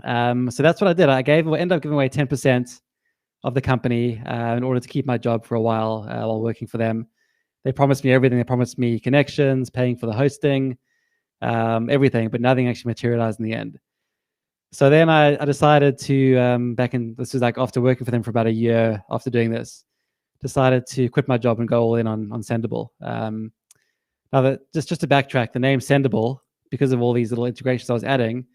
So that's what I did. Ended up giving away 10% of the company in order to keep my job for a while working for them. They promised me everything. They promised me connections, paying for the hosting, everything, but nothing actually materialized in the end. So then I decided to this was like after working for them for about a year after doing this, decided to quit my job and go all in on Sendable. Now that just to backtrack, the name Sendable, because of all these little integrations I was adding,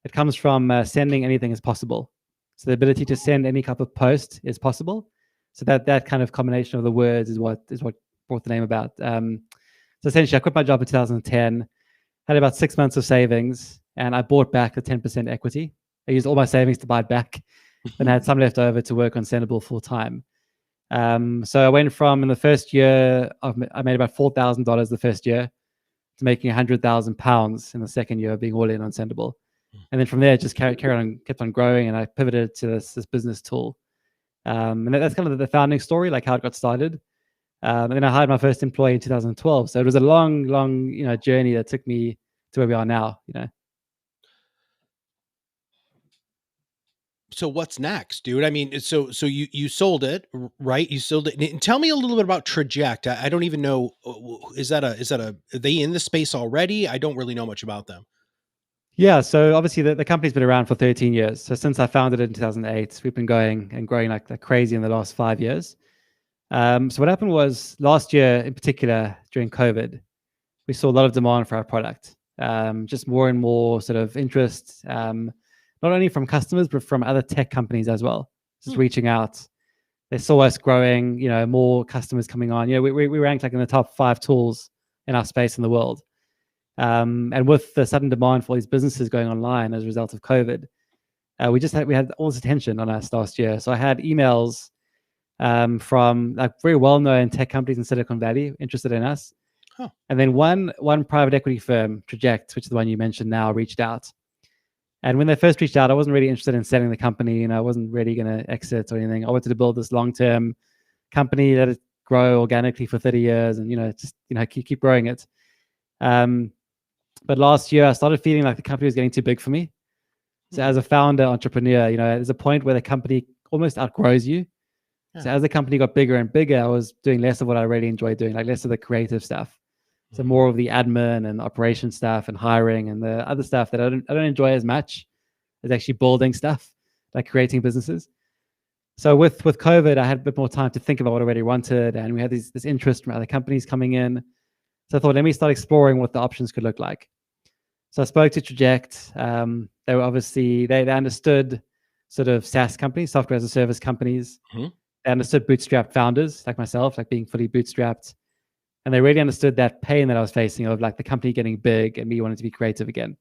it comes from sending anything is possible. So the ability to send any type of post is possible. So that kind of combination of the words is what brought the name about. So essentially, I quit my job in 2010, had about 6 months of savings, and I bought back the 10% equity. I used all my savings to buy it back, and I had some left over to work on Sendable full time. So I went from in the first year, I made about $4,000 the first year to making £100,000 in the second year of being all in on Sendable. And then from there, it just carried on, kept on growing, and I pivoted to this business tool. And that's kind of the founding story, like how it got started. And then I hired my first employee in 2012. So it was a long, journey that took me to where we are now. So what's next, dude? I mean, so you sold it, right? You sold it. And tell me a little bit about Traject. I don't even know. Is that are they in the space already? I don't really know much about them. Yeah, so obviously the company's been around for 13 years. So since I founded it in 2008, we've been going and growing like crazy in the last 5 years. So what happened was last year, in particular, during COVID, we saw a lot of demand for our product. Just more and more sort of interest, not only from customers but from other tech companies as well. Just reaching out, they saw us growing. More customers coming on. We ranked like in the top 5 tools in our space in the world. And with the sudden demand for these businesses going online as a result of COVID, we had all this attention on us last year. So I had emails from like very well-known tech companies in Silicon Valley interested in us. Huh. And then one private equity firm, Traject, which is the one you mentioned now, reached out. And when they first reached out, I wasn't really interested in selling the company. I wasn't really going to exit or anything. I wanted to build this long-term company that would grow organically for 30 years and, just, keep growing it. But last year, I started feeling like the company was getting too big for me. So as a founder, entrepreneur, there's a point where the company almost outgrows you. Yeah. So as the company got bigger and bigger, I was doing less of what I really enjoyed doing, like less of the creative stuff. So more of the admin and operation stuff and hiring and the other stuff that I don't enjoy as much as actually building stuff, like creating businesses. So with COVID, I had a bit more time to think about what I really wanted, and we had this interest from other companies coming in. So I thought, let me start exploring what the options could look like. So I spoke to Traject. They were obviously, they understood sort of SaaS companies, software as a service companies. They understood bootstrapped founders like myself, like being fully bootstrapped. And they really understood that pain that I was facing of like the company getting big and me wanting to be creative again.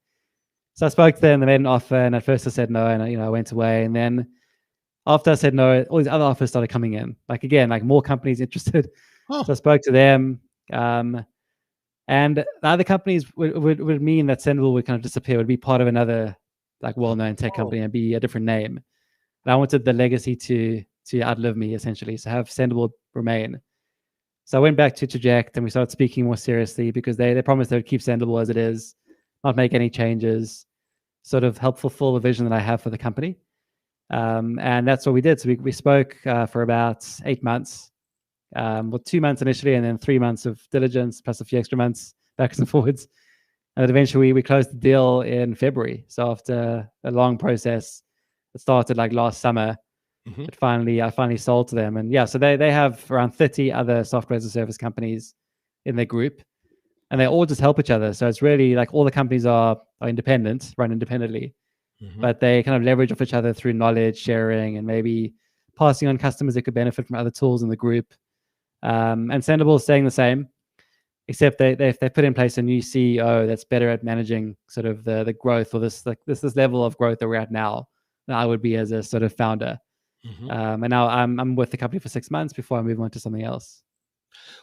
So I spoke to them, they made an offer, and at first I said no, and I went away. And then after I said no, all these other offers started coming in. Like again, like more companies interested. So I spoke to them. And the other companies would mean that Sendable would kind of disappear, would be part of another like well-known tech company and be a different name. And I wanted the legacy to outlive me, essentially. So have Sendable remain. So I went back to Traject and we started speaking more seriously because they promised they would keep Sendable as it is, not make any changes, sort of help fulfill the vision that I have for the company. And that's what we did. So we spoke for about 8 months. 2 months initially, and then 3 months of diligence, plus a few extra months backwards and forwards. And eventually we closed the deal in February. So after a long process, it started like last summer. I finally sold to them. And yeah, so they have around 30 other software as a service companies in their group, and they all just help each other. So it's really like all the companies are independent, run independently, but they kind of leverage off each other through knowledge sharing and maybe passing on customers that could benefit from other tools in the group. And Sendable is staying the same, except they put in place a new CEO that's better at managing sort of the growth or this level of growth that we're at now than I would be as a sort of founder. And now I'm with the company for 6 months before I move on to something else.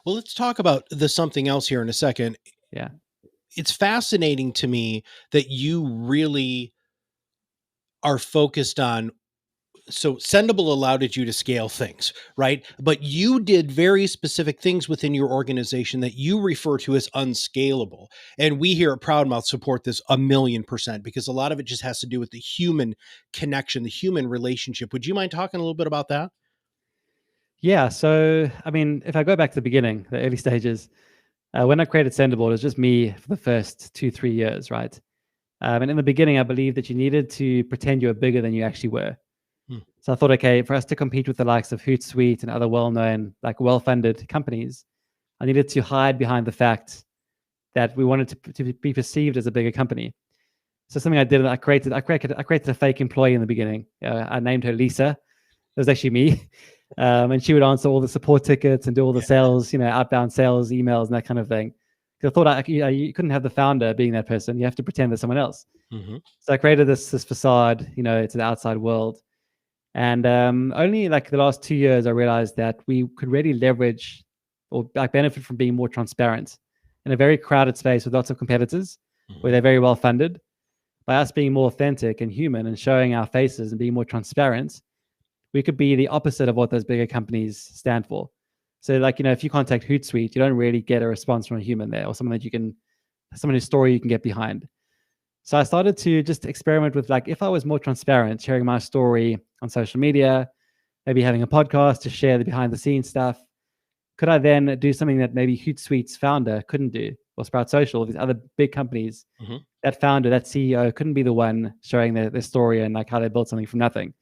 Well, let's talk about the something else here in a second. Yeah. It's fascinating to me that you really are focused on Sendable allowed you to scale things, right? But you did very specific things within your organization that you refer to as unscalable. And we here at Proudmouth support this 1,000,000%, because a lot of it just has to do with the human connection, the human relationship. Would you mind talking a little bit about that? Yeah. So, I mean, if I go back to the beginning, the early stages, when I created Sendable, it was just me for the first 2, 3 years, right? And in the beginning, I believed that you needed to pretend you were bigger than you actually were. Hmm. So I thought, okay, for us to compete with the likes of Hootsuite and other well-known, like well-funded companies, I needed to hide behind the fact that we wanted to be perceived as a bigger company. So something I did, I created a fake employee in the beginning. I named her Lisa. It was actually me. And she would answer all the support tickets and do all the sales, outbound sales, emails, and that kind of thing. Because I thought you couldn't have the founder being that person. You have to pretend there's someone else. Mm-hmm. So I created this facade, to the outside world. And only like the last 2 years, I realized that we could really leverage or like benefit from being more transparent in a very crowded space with lots of competitors, where they're very well funded. By us being more authentic and human and showing our faces and being more transparent, we could be the opposite of what those bigger companies stand for. So, like, if you contact Hootsuite, you don't really get a response from a human there, or someone whose story you can get behind. So I started to just experiment with, like, if I was more transparent, sharing my story on social media, maybe having a podcast to share the behind the scenes stuff, could I then do something that maybe Hootsuite's founder couldn't do, or Sprout Social, these other big companies, that founder, that CEO couldn't be the one showing their story and like how they built something from nothing.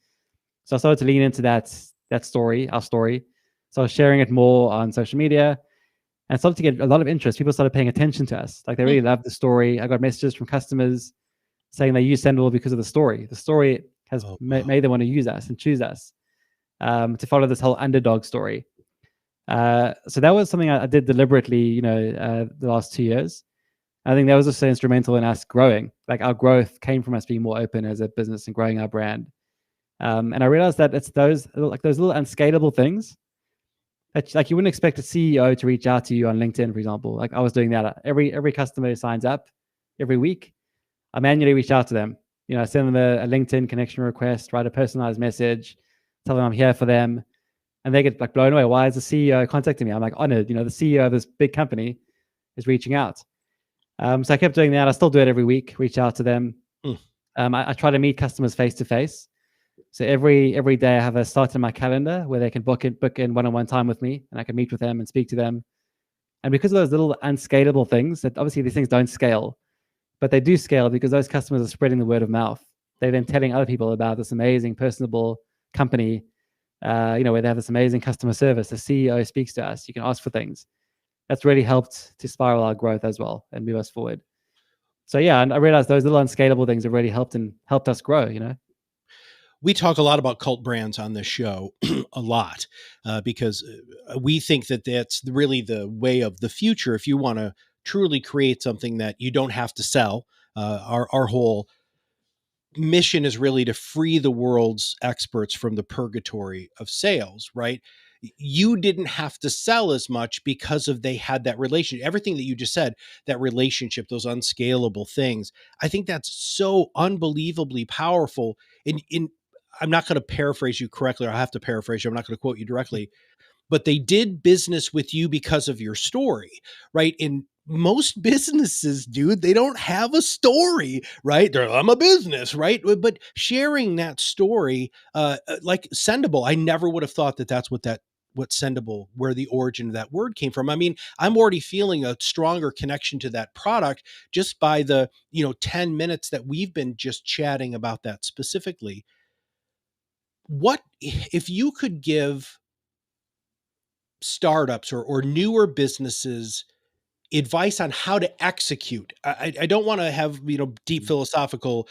So I started to lean into that story, our story. So I was sharing it more on social media and started to get a lot of interest. People started paying attention to us. Like, they really loved the story. I got messages from customers saying they use Sendable because of the story. The story has made them want to use us and choose us, to follow this whole underdog story. So that was something I did deliberately, the last 2 years. I think that was also instrumental in us growing. Like, our growth came from us being more open as a business and growing our brand. And I realized that it's those little unscalable things that, like, you wouldn't expect a CEO to reach out to you on LinkedIn, for example. Like, I was doing that. Every customer who signs up every week, I manually reach out to them. I send them a LinkedIn connection request, write a personalized message, tell them I'm here for them, and they get like blown away. Why is the CEO contacting me? I'm like honored. The CEO of this big company is reaching out. So I kept doing that. I still do it every week. Reach out to them. I try to meet customers face to face. So every day I have a slot in my calendar where they can book in one-on-one time with me, and I can meet with them and speak to them. And because of those little unscalable things, that obviously these things don't scale, but they do scale because those customers are spreading the word of mouth. They're then telling other people about this amazing, personable company, where they have this amazing customer service. The CEO speaks to us. You can ask for things. That's really helped to spiral our growth as well and move us forward. So yeah, and I realized those little unscalable things have really helped us grow. We talk a lot about cult brands on this show, a lot, because we think that that's really the way of the future. If you want to truly create something that you don't have to sell, our whole mission is really to free the world's experts from the purgatory of sales, right? You didn't have to sell as much because they had that relationship. Everything that you just said, that relationship, those unscalable things. I think that's so unbelievably powerful. I'm not going to paraphrase you correctly, or I have to paraphrase you. I'm not going to quote you directly, but they did business with you because of your story, right? In most businesses, dude, they don't have a story, right? I'm a business, right? But sharing that story, like Sendable, I never would have thought that that's what Sendable, where the origin of that word came from. I mean, I'm already feeling a stronger connection to that product just by the 10 minutes that we've been just chatting about that specifically. What if you could give startups or newer businesses advice on how to execute? I don't want to have deep philosophical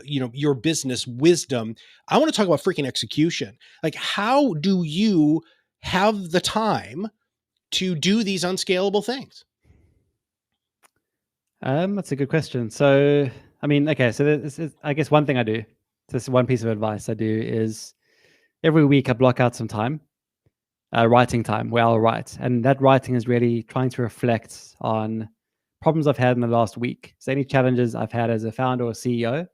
your business wisdom. I want to talk about freaking execution. Like, how do you have the time to do these unscalable things? That's a good question. So, I mean, okay, so this is, I guess, one thing I do. This one piece of advice I do is every week I block out some time, writing time, where I'll write, and that writing is really trying to reflect on problems I've had in the last week. So any challenges I've had as a founder or CEO,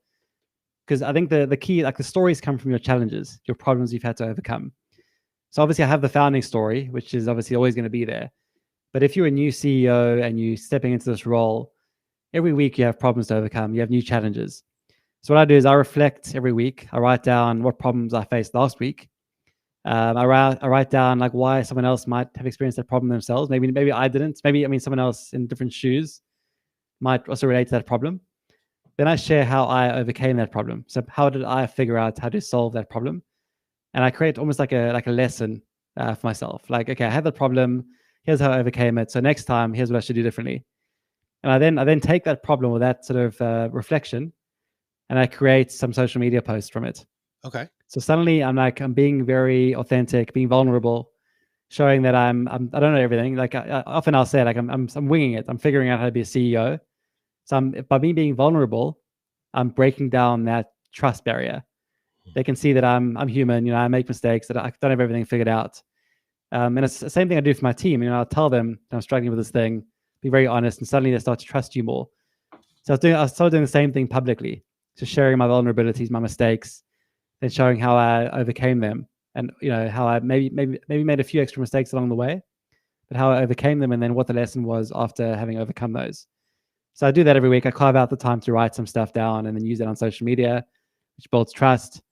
because I think the key, like the stories come from your challenges, your problems you've had to overcome. So obviously I have the founding story, which is obviously always going to be there. But if you're a new CEO and you stepping into this role, every week you have problems to overcome. You have new challenges. So what I do is I reflect every week. I write down what problems I faced last week. I write down like why someone else might have experienced that problem themselves. Maybe I didn't. Maybe someone else in different shoes might also relate to that problem. Then I share how I overcame that problem. So how did I figure out how to solve that problem? And I create almost like a lesson for myself. Like, okay, I had the problem. Here's how I overcame it. So next time, here's what I should do differently. And I then take that problem or that sort of reflection, and I create some social media posts from it. Okay. So suddenly I'm being very authentic, being vulnerable, showing that I don't know everything. Like often I'll say like I'm winging it. I'm figuring out how to be a CEO. So by me being vulnerable, I'm breaking down that trust barrier. They can see that I'm human. You know, I make mistakes. That I don't have everything figured out. And it's the same thing I do for my team. You know, I'll tell them I'm struggling with this thing. Be very honest, and suddenly they start to trust you more. So I started doing the same thing publicly, just sharing my vulnerabilities, my mistakes, then showing how I overcame them, and you know how I maybe made a few extra mistakes along the way, but how I overcame them, and then what the lesson was after having overcome those. So I do that every week. I carve out the time to write some stuff down and then use it on social media, which builds trust.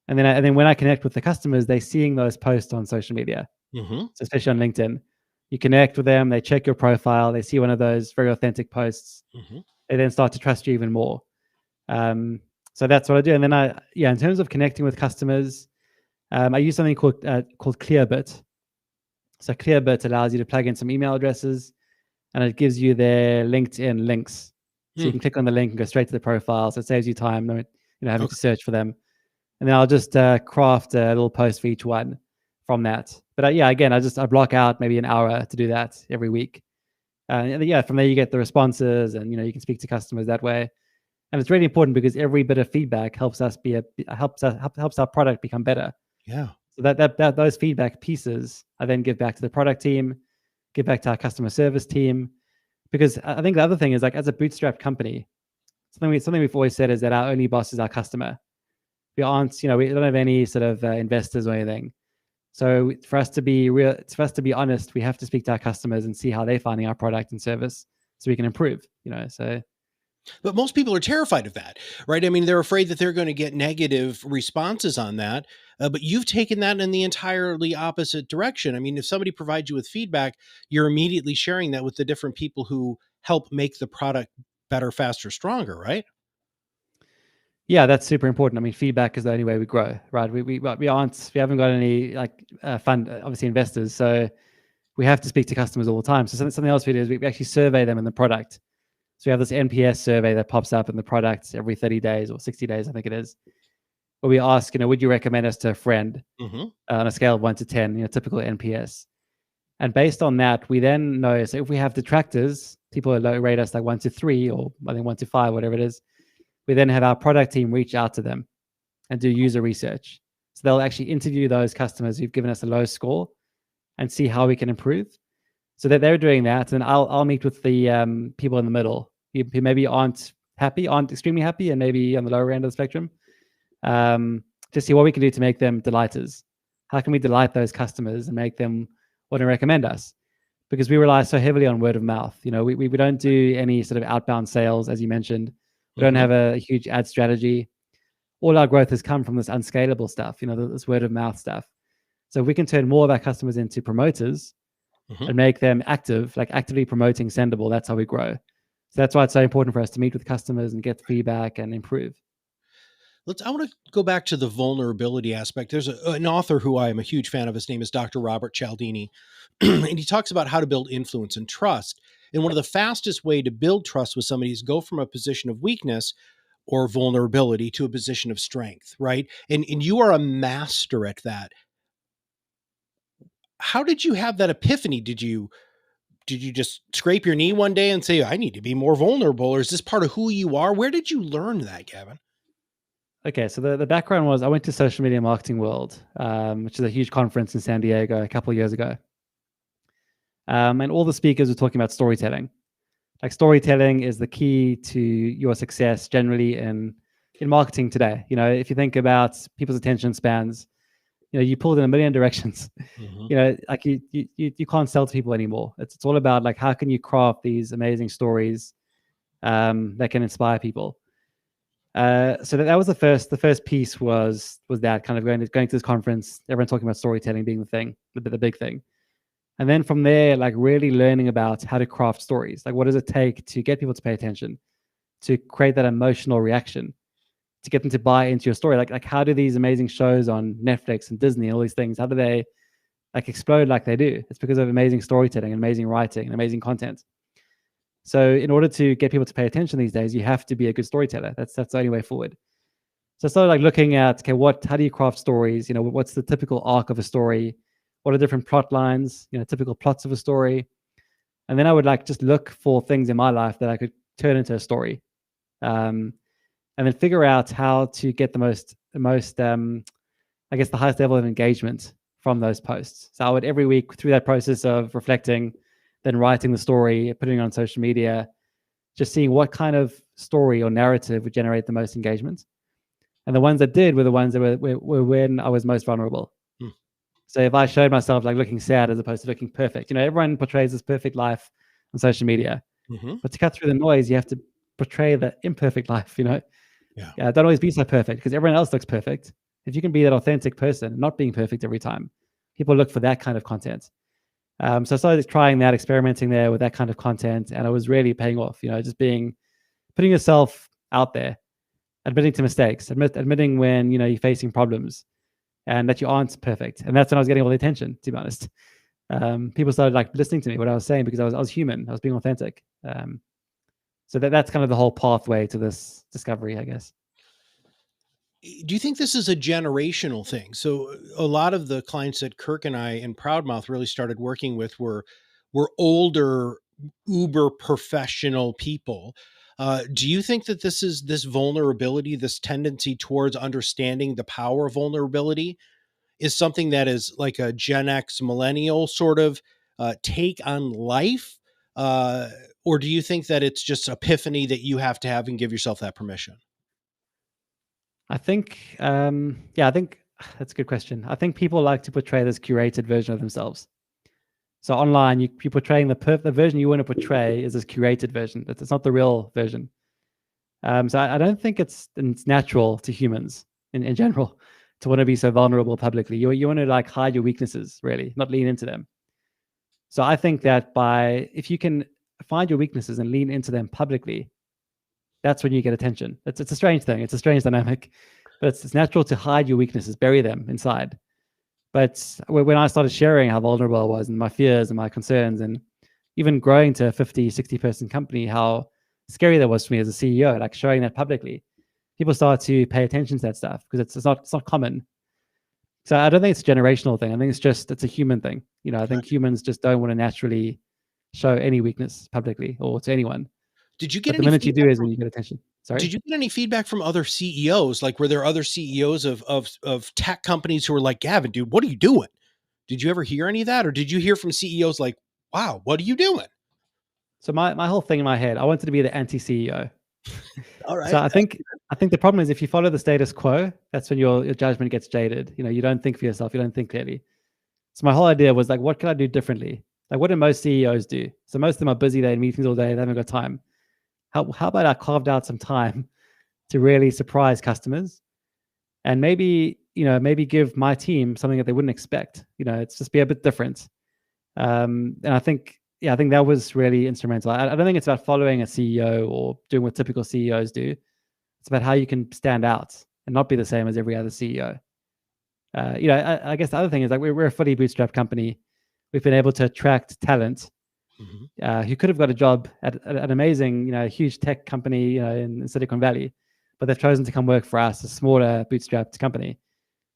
And then when I connect with the customers, they're seeing those posts on social media, so especially on LinkedIn. You connect with them, they check your profile, they see one of those very authentic posts. They then start to trust you even more. So that's what I do. And then in terms of connecting with customers, I use something called Clearbit. So Clearbit allows you to plug in some email addresses, and it gives you their LinkedIn links. So you can click on the link and go straight to the profile. So it saves you time, having to search for them. And then I'll just craft a little post for each one from that. But again, I block out maybe an hour to do that every week. From there you get the responses, and you can speak to customers that way. And it's really important because every bit of feedback helps us helps our product become better. Yeah. So that those feedback pieces I then give back to the product team, give back to our customer service team. Because I think the other thing is, like, as a bootstrapped company, something we've always said is that our only boss is our customer. We aren't, we don't have any sort of investors or anything. So for us to be honest, we have to speak to our customers and see how they're finding our product and service, so we can improve. But most people are terrified of that, right? I mean, they're afraid that they're going to get negative responses on that. But you've taken that in the entirely opposite direction. I mean, if somebody provides you with feedback, you're immediately sharing that with the different people who help make the product better, faster, stronger, right? Yeah, that's super important. I mean, feedback is the only way we grow, right? We haven't got any fund, obviously, investors, so we have to speak to customers all the time. So something else we do is we actually survey them in the product. So we have this NPS survey that pops up in the product every 30 days or 60 days, I think it is, where we ask, would you recommend us to a friend on a scale of 1 to 10, typical NPS. And based on that, we then know, so if we have detractors, people who rate us like 1 to 3, or I think 1 to 5, whatever it is, we then have our product team reach out to them and do user research. So they'll actually interview those customers who've given us a low score and see how we can improve. So that they're doing that, and I'll meet with the people in the middle who maybe aren't extremely happy, and maybe on the lower end of the spectrum, to see what we can do to make them delighters. How can we delight those customers and make them want to recommend us? Because we rely so heavily on word of mouth. We don't do any sort of outbound sales, as you mentioned. We don't have a huge ad strategy. All our growth has come from this unscalable stuff, this word of mouth stuff. So if we can turn more of our customers into promoters and make them active, like actively promoting Sendible, that's how we grow. So that's why it's so important for us to meet with customers and get feedback and improve. I want to go back to the vulnerability aspect. There's an author who I am a huge fan of. His name is Dr. Robert Cialdini. And he talks about how to build influence and trust. And one of the fastest way to build trust with somebody is go from a position of weakness or vulnerability to a position of strength, right? And you are a master at that. How did you have that epiphany? Did you just scrape your knee one day and say, I need to be more vulnerable? Or is this part of who you are? Where did you learn that, Gavin? Okay, so the background was I went to Social Media Marketing World, which is a huge conference in San Diego a couple of years ago. And all the speakers were talking about storytelling. Like, storytelling is the key to your success generally in in marketing today. If you think about people's attention spans, you pulled in a million directions. Like you can't sell to people anymore. It's all about like how can you craft these amazing stories that can inspire people. So that was the first piece was that kind of going to this conference, everyone talking about storytelling being the big thing. And then from there, like really learning about how to craft stories. Like what does it take to get people to pay attention, to create that emotional reaction, to get them to buy into your story? Like how do these amazing shows on Netflix and Disney and all these things, how do they like explode like they do? It's because of amazing storytelling, amazing writing, and amazing content. So in order to get people to pay attention these days, you have to be a good storyteller. That's the only way forward. So I started like looking at, okay, how do you craft stories? What's the typical arc of a story? What are different plot lines? Typical plots of a story. And then I would like just look for things in my life that I could turn into a story, and then figure out how to get the most, I guess, the highest level of engagement from those posts. So I would every week through that process of reflecting, then writing the story, putting it on social media, just seeing what kind of story or narrative would generate the most engagement. And the ones that did were the ones that were when I was most vulnerable. So if I showed myself like looking sad as opposed to looking perfect, everyone portrays this perfect life on social media, but to cut through the noise, you have to portray the imperfect life, Yeah, don't always be so perfect because everyone else looks perfect. If you can be that authentic person, not being perfect every time, people look for that kind of content. So I started trying that, experimenting there with that kind of content, and it was really paying off. Just putting yourself out there, admitting to mistakes, admitting when you're facing problems, and that you aren't perfect. And that's when I was getting all the attention. To be honest, people started like listening to me what I was saying because I was human. I was being authentic. So that's kind of the whole pathway to this discovery, I guess. Do you think this is a generational thing? So a lot of the clients that Kirk and I and Proudmouth really started working with were older, uber professional people. Do you think that this vulnerability, this tendency towards understanding the power of vulnerability is something that is like a Gen X millennial sort of take on life? Or do you think that it's just epiphany that you have to have and give yourself that permission? I think, I think that's a good question. I think people like to portray this curated version of themselves. So online, you're portraying the version you want to portray is this curated version. It's not the real version. So I don't think it's natural to humans in general to want to be so vulnerable publicly. You want to like hide your weaknesses, really, not lean into them. So I think that if you can find your weaknesses and lean into them publicly, that's when you get attention. It's a strange thing. It's a strange dynamic, but it's natural to hide your weaknesses, bury them inside. But when I started sharing how vulnerable I was and my fears and my concerns, and even growing to a 50, 60 person company, how scary that was for me as a CEO, like showing that publicly, people start to pay attention to that stuff because it's not common. So I don't think it's a generational thing. I think it's a human thing. I think humans just don't want to naturally show any weakness publicly or to anyone. Did you get but the minute you do is when you get attention. Sorry? Did you get any feedback from other CEOs? Like, were there other CEOs of tech companies who were like, Gavin, dude, what are you doing? Did you ever hear any of that? Or did you hear from CEOs like, wow, what are you doing? So my whole thing in my head, I wanted to be the anti-CEO. All right. So I think the problem is if you follow the status quo, that's when your judgment gets jaded. You don't think for yourself. You don't think clearly. So my whole idea was like, what can I do differently? Like, what do most CEOs do? So most of them are busy. They're in meetings all day. They haven't got time. How about I carved out some time to really surprise customers and maybe give my team something that they wouldn't expect. It's just be a bit different. And I think that was really instrumental. I don't think it's about following a CEO or doing what typical CEOs do. It's about how you can stand out and not be the same as every other CEO. I guess the other thing is like we're a fully bootstrapped company. We've been able to attract talent who could have got a job at an amazing, huge tech company, in Silicon Valley, but they've chosen to come work for us, a smaller bootstrapped company.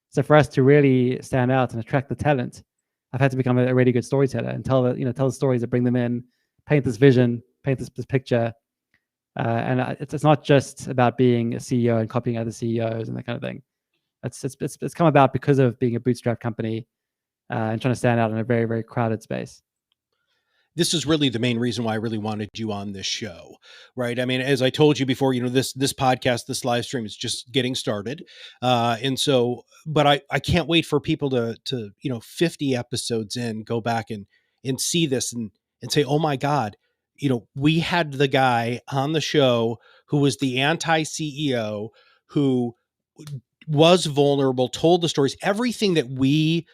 So for us to really stand out and attract the talent, I've had to become a really good storyteller and tell the stories that bring them in, paint this vision, paint this picture. And it's not just about being a CEO and copying other CEOs and that kind of thing. It's come about because of being a bootstrap company and trying to stand out in a very, very crowded space. this is really the main reason why I really wanted you on this show, right? I mean, as I told you before, this podcast, this live stream is just getting started, and so, but I can't wait for people to 50 episodes in, go back and see this and say, oh my God, we had the guy on the show who was the anti CEO, who was vulnerable, told the stories, everything that we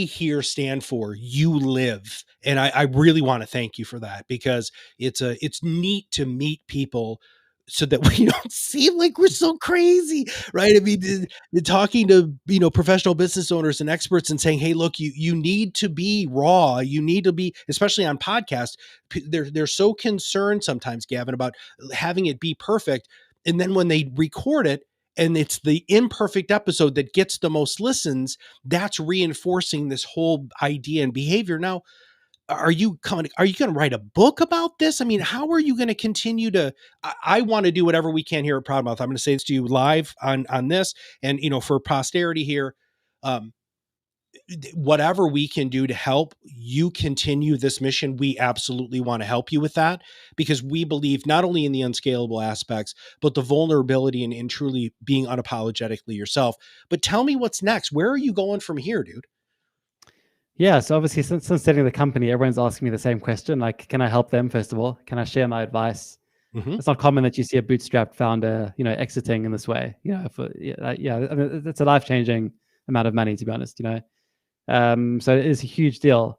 here stand for, you live. And I really want to thank you for that, because it's neat to meet people so that we don't seem like we're so crazy, right? I mean, talking to professional business owners and experts and saying, hey, look, you need to be raw, you need to be, especially on podcasts, they're so concerned sometimes, Gavin, about having it be perfect, and then when they record it and it's the imperfect episode that gets the most listens, that's reinforcing this whole idea and behavior. Now, are you going to write a book about this? I mean, how are you going to continue to, I want to do whatever we can here at Proudmouth. I'm going to say this to you live on this, and, for posterity here, whatever we can do to help you continue this mission, we absolutely want to help you with that, because we believe not only in the unscalable aspects, but the vulnerability and in truly being unapologetically yourself. But tell me what's next. Where are you going from here, dude? Yeah, so obviously since setting the company, everyone's asking me the same question. Like, can I help them? First of all, can I share my advice? Mm-hmm. It's not common that you see a bootstrapped founder, exiting in this way. I mean, it's a life-changing amount of money, to be honest. So it is a huge deal.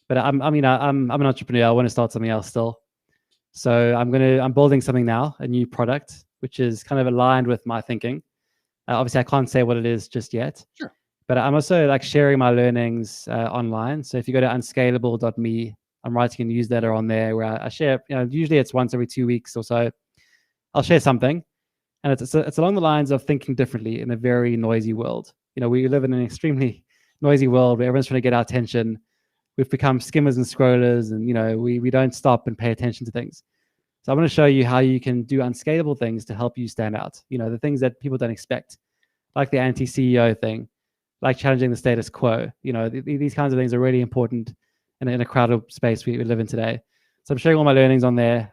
But I'm an entrepreneur. I want to start something else still. So I'm building something now, a new product, which is kind of aligned with my thinking. Obviously, I can't say what it is just yet. Sure. But I'm also like sharing my learnings online. So if you go to unscalable.me, I'm writing a newsletter on there where I share, usually it's once every 2 weeks or so. I'll share something. And it's along the lines of thinking differently in a very noisy world. We live in an extremely noisy world where everyone's trying to get our attention. We've become skimmers and scrollers, and we don't stop and pay attention to things. So I'm going to show you how you can do unscalable things to help you stand out. The things that people don't expect, like the anti-CEO thing, like challenging the status quo. These kinds of things are really important in a crowded space we live in today. So I'm sharing all my learnings on there,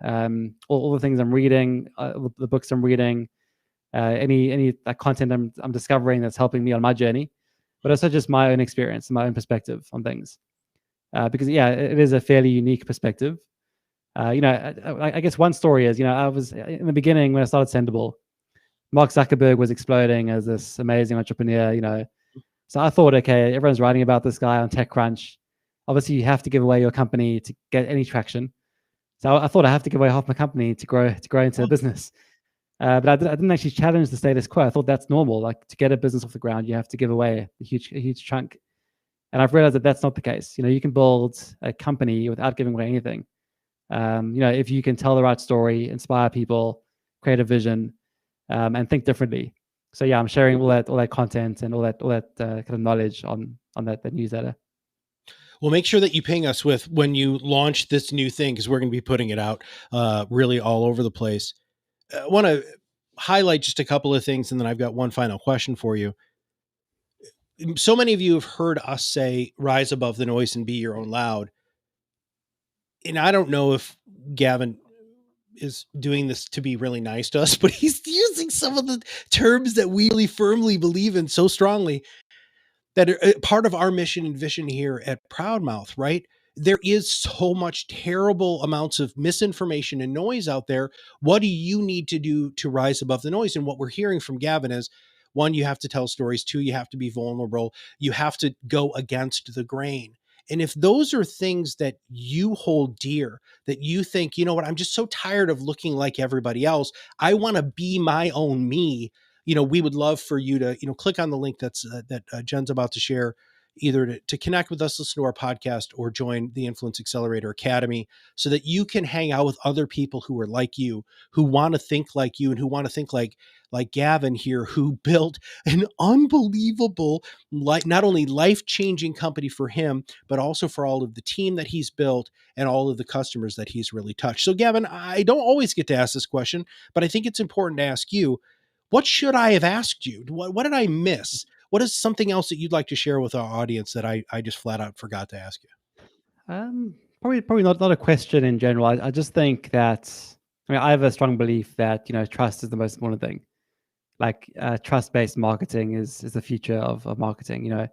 all the things I'm reading, the books I'm reading, any content I'm discovering that's helping me on my journey, but also just my own experience and my own perspective on things. Because it is a fairly unique perspective. I guess one story is, I was in the beginning when I started Sendible, Mark Zuckerberg was exploding as this amazing entrepreneur. So I thought, okay, everyone's writing about this guy on TechCrunch. Obviously, you have to give away your company to get any traction. So I thought I have to give away half my company to grow into a business. But I didn't actually challenge the status quo. I thought that's normal. Like, to get a business off the ground, you have to give away a huge chunk. And I've realized that that's not the case. You can build a company without giving away anything. If you can tell the right story, inspire people, create a vision, and think differently. So yeah, I'm sharing all that content and all that kind of knowledge on that newsletter. Well, make sure that you ping us with when you launch this new thing, because we're going to be putting it out really all over the place. I want to highlight just a couple of things, and then I've got one final question for you. So many of you have heard us say, rise above the noise and be your own loud. And I don't know if Gavin is doing this to be really nice to us, but he's using some of the terms that we really firmly believe in so strongly, that are part of our mission and vision here at Proudmouth, right? There is so much terrible amounts of misinformation and noise out there. What do you need to do to rise above the noise? And what we're hearing from Gavin is, one, you have to tell stories. Two, you have to be vulnerable. You have to go against the grain. And if those are things that you hold dear, that you think, you know what, I'm just so tired of looking like everybody else, I want to be my own me, we would love for you to, click on the link that Jen's about to share, either to connect with us, listen to our podcast, or join the Influence Accelerator Academy, so that you can hang out with other people who are like you, who want to think like you, and who want to think like Gavin here, who built an unbelievable, not only life-changing company for him, but also for all of the team that he's built and all of the customers that he's really touched. So Gavin, I don't always get to ask this question, but I think it's important to ask you, what should I have asked you? What did I miss? What is something else that you'd like to share with our audience that I just flat out forgot to ask you? probably not a question in general. I just think that, I mean, I have a strong belief that, trust is the most important thing. Like trust-based marketing is the future of marketing.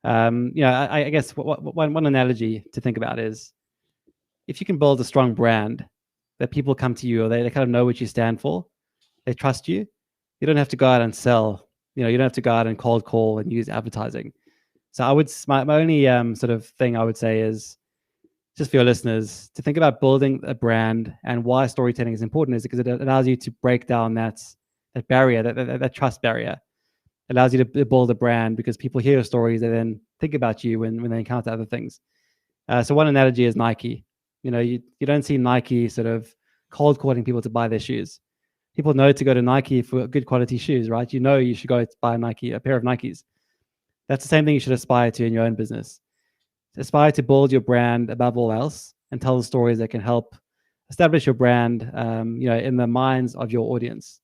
I guess one analogy to think about is if you can build a strong brand that people come to you, or they kind of know what you stand for, they trust you. You don't have to go out and sell. You don't have to go out and cold call and use advertising. So my only sort of thing I would say is just for your listeners to think about building a brand, and why storytelling is important is because it allows you to break down that barrier, that trust barrier. It allows you to build a brand because people hear your stories and then think about you when they encounter other things. So one analogy is Nike. You don't see Nike sort of cold calling people to buy their shoes. People know to go to Nike for good quality shoes, right? You should go buy a pair of Nikes. That's the same thing you should aspire to in your own business. Aspire to build your brand above all else and tell the stories that can help establish your brand, in the minds of your audience.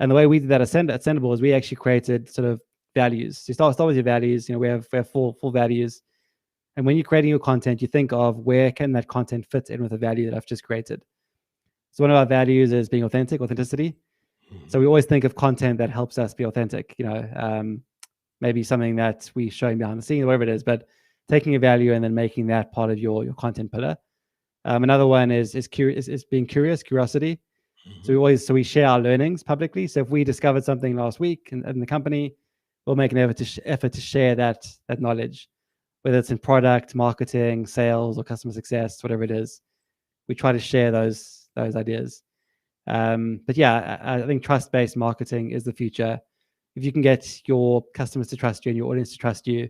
And the way we did that at Sendible is we actually created sort of values. So you start with your values. We have full values. And when you're creating your content, you think of where can that content fit in with the value that I've just created. So one of our values is being authenticity. So we always think of content that helps us be authentic, maybe something that we're showing behind the scenes, whatever it is, but taking a value and then making that part of your content pillar. Another one is being curiosity. So we share our learnings publicly. So if we discovered something last week in the company, we'll make an effort to share that knowledge, whether it's in product, marketing, sales, or customer success, whatever it is. We try to share those ideas. But yeah, I think trust-based marketing is the future. If you can get your customers to trust you and your audience to trust you,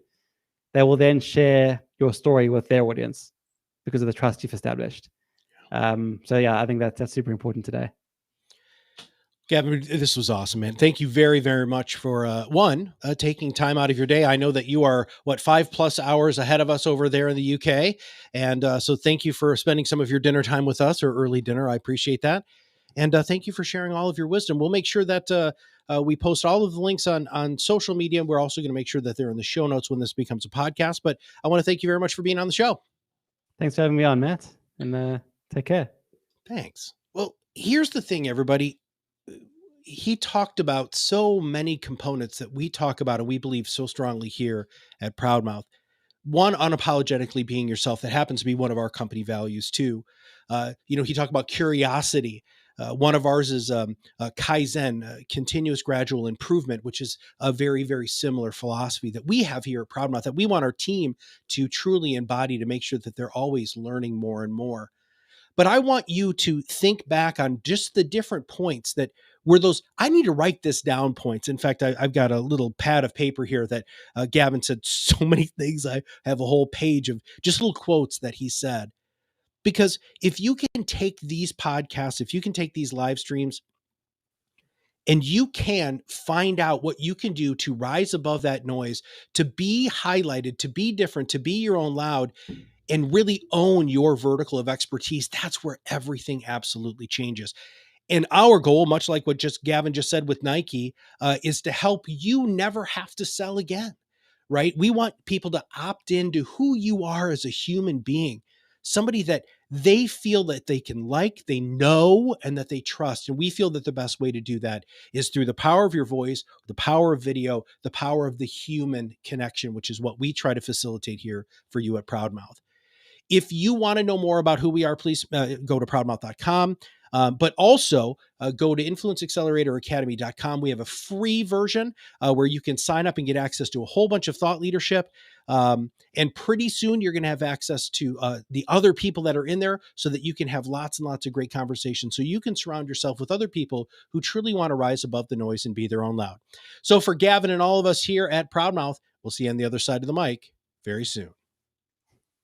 they will then share your story with their audience because of the trust you've established. So yeah, I think that's super important today. Gavin, this was awesome, man. Thank you very, very much for taking time out of your day. I know that you are 5+ hours ahead of us over there in the UK. And so thank you for spending some of your dinner time with us, or early dinner. I appreciate that. And thank you for sharing all of your wisdom. We'll make sure that we post all of the links on social media. We're also going to make sure that they're in the show notes when this becomes a podcast. But I want to thank you very much for being on the show. Thanks for having me on, Matt. And take care. Thanks. Well, here's the thing, everybody. He talked about so many components that we talk about and we believe so strongly here at Proudmouth. One, unapologetically being yourself. That happens to be one of our company values too. He talked about curiosity. One of ours is Kaizen, continuous gradual improvement, which is a very, very similar philosophy that we have here at Proudmouth, that we want our team to truly embody, to make sure that they're always learning more and more. But I want you to think back on just the different points that were those, I need to write this down points. In fact, I've got a little pad of paper here that Gavin said so many things. I have a whole page of just little quotes that he said. Because if you can take these podcasts, if you can take these live streams, and you can find out what you can do to rise above that noise, to be highlighted, to be different, to be your own loud, and really own your vertical of expertise, that's where everything absolutely changes. And our goal, much like what Gavin just said with Nike, is to help you never have to sell again, right? We want people to opt into who you are as a human being, somebody that they feel that they can they know, and that they trust. And we feel that the best way to do that is through the power of your voice, the power of video, the power of the human connection, which is what we try to facilitate here for you at Proudmouth. If you want to know more about who we are, please go to proudmouth.com. But also go to influenceacceleratoracademy.com. We have a free version where you can sign up and get access to a whole bunch of thought leadership. And pretty soon you're going to have access to the other people that are in there, so that you can have lots and lots of great conversations. So you can surround yourself with other people who truly want to rise above the noise and be their own loud. So for Gavin and all of us here at Proudmouth, we'll see you on the other side of the mic very soon.